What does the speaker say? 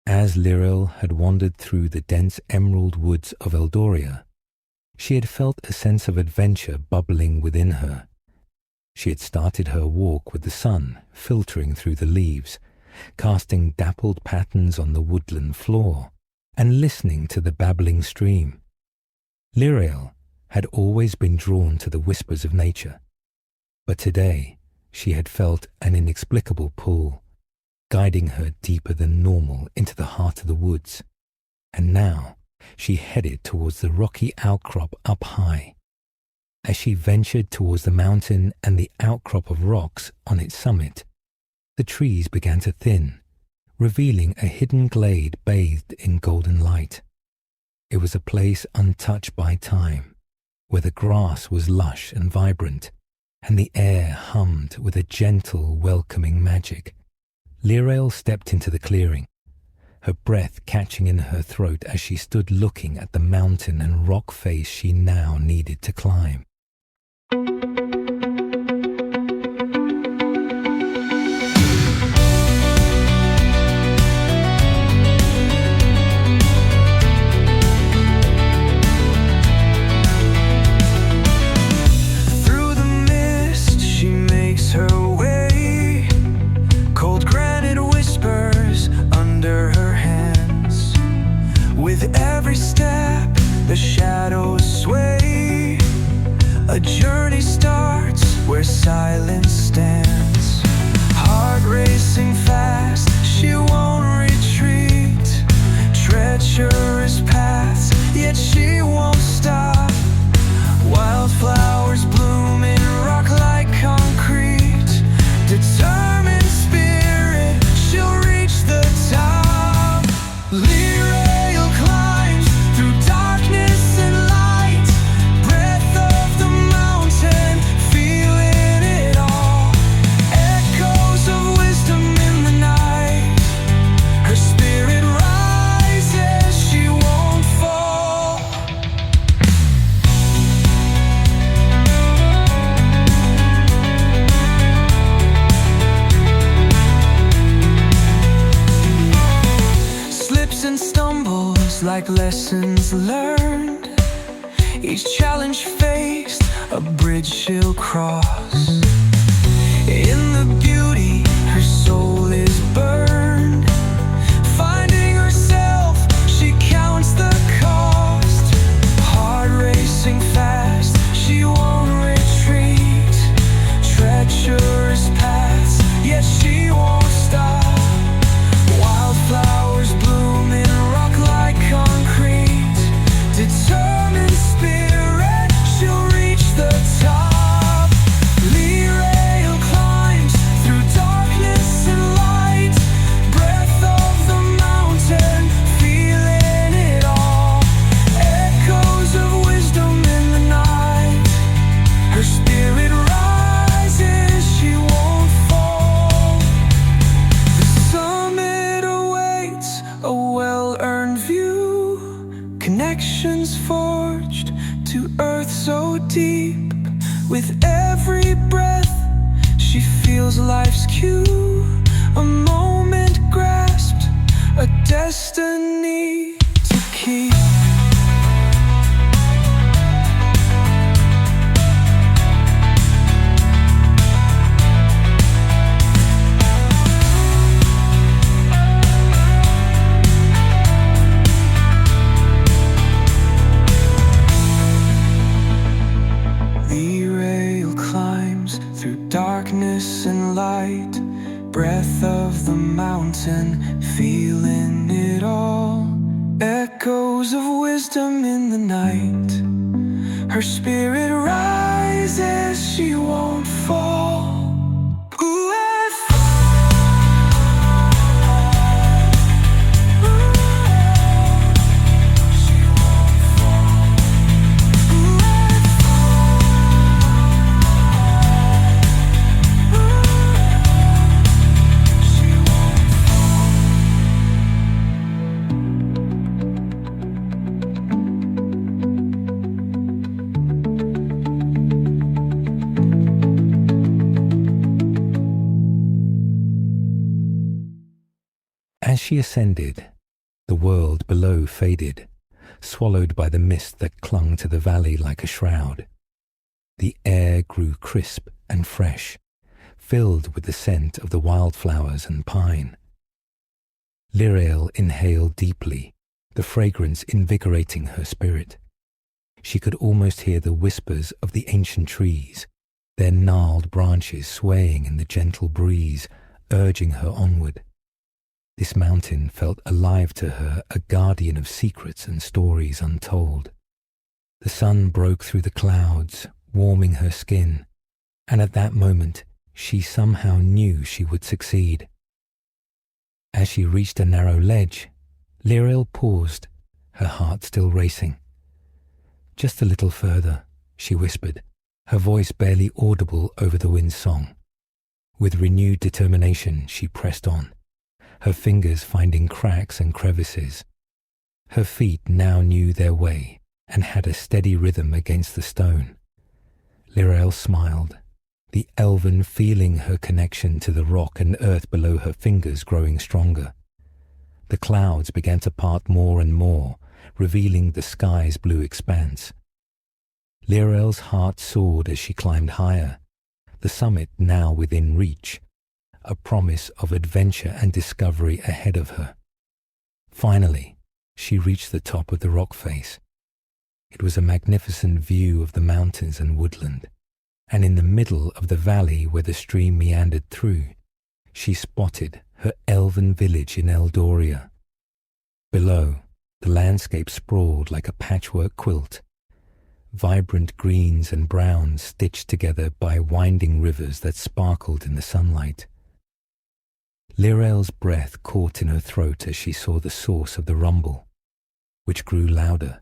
As Lirael had wandered through the dense emerald woods of Eldoria, she had felt a sense of adventure bubbling within her. She had started her walk with the sun filtering through the leaves, casting dappled patterns on the woodland floor, and listening to the babbling stream. Lirael had always been drawn to the whispers of nature, but today she had felt an inexplicable pull, guiding her deeper than normal into the heart of the woods, and now she headed towards the rocky outcrop up high. As she ventured towards the mountain and the outcrop of rocks on its summit, the trees began to thin, revealing a hidden glade bathed in golden light. It was a place untouched by time, where the grass was lush and vibrant, and the air hummed with a gentle, welcoming magic. Lirael stepped into the clearing, her breath catching in her throat as she stood looking at the mountain and rock face she now needed to climb. The shadows sway. A journey starts where silence stands. Heart racing fast, she won't retreat. Treacherous paths, yet she won't stop. Wildflowers blooming, rock like concrete. Determined spirit, she'll reach the top. Lirael climbs through darkness and light. Breath of the mountain, feeling it all. Echoes of wisdom in the night. Her spirit rises, she won't fall. Slips and stumbles like lessons learned. Each challenge faced, a bridge she'll cross. In the beauty, her soul is burned. Finding herself, she counts the cost. Heart racing fast, she won't retreat. Treacherous paths, yet she won't stop. Wildflowers blooming, rock like concrete. Determined spirit, she'll reach the top. Lirael climbs through darkness and light. Breath of the mountain, feeling it all. Echoes of wisdom in the night. Her spirit rises, she won't fall. The summit awaits, a well-earned view. Connections forged to earth so deep. With every breath, she feels life's cue. A moment grasped, a destiny to keep. Lirael climbs through darkness and light. Breath of the mountain, feeling it all. Echoes of wisdom in the night. Her spirit rises, she won't fall. Ooh, she won't fall. She won't fall. As she ascended, The world below faded, swallowed by the mist that clung to the valley like a shroud. The air grew crisp and fresh, filled with the scent of the wildflowers and pine. Lirael inhaled deeply, the fragrance invigorating her spirit. She could almost hear the whispers of the ancient trees, their gnarled branches swaying in the gentle breeze, urging her onward. This mountain felt alive to her, a guardian of secrets and stories untold. The sun broke through the clouds, warming her skin, and at that moment she somehow knew she would succeed. As she reached a narrow ledge, Lirael paused, her heart still racing. "Just a little further," she whispered, her voice barely audible over the wind's song. With renewed determination, she pressed on, her fingers finding cracks and crevices. Her feet now knew their way and had a steady rhythm against the stone. Lirael smiled, the elven feeling her connection to the rock and earth below her fingers growing stronger. The clouds began to part more and more, revealing the sky's blue expanse. Lirael's heart soared as she climbed higher, the summit now within reach, a promise of adventure and discovery ahead of her. Finally, she reached the top of the rock face. It was a magnificent view of the mountains and woodland, and in the middle of the valley where the stream meandered through, she spotted her elven village in Eldoria. Below, the landscape sprawled like a patchwork quilt, vibrant greens and browns stitched together by winding rivers that sparkled in the sunlight. Lirael's breath caught in her throat as she saw the source of the rumble, which grew louder,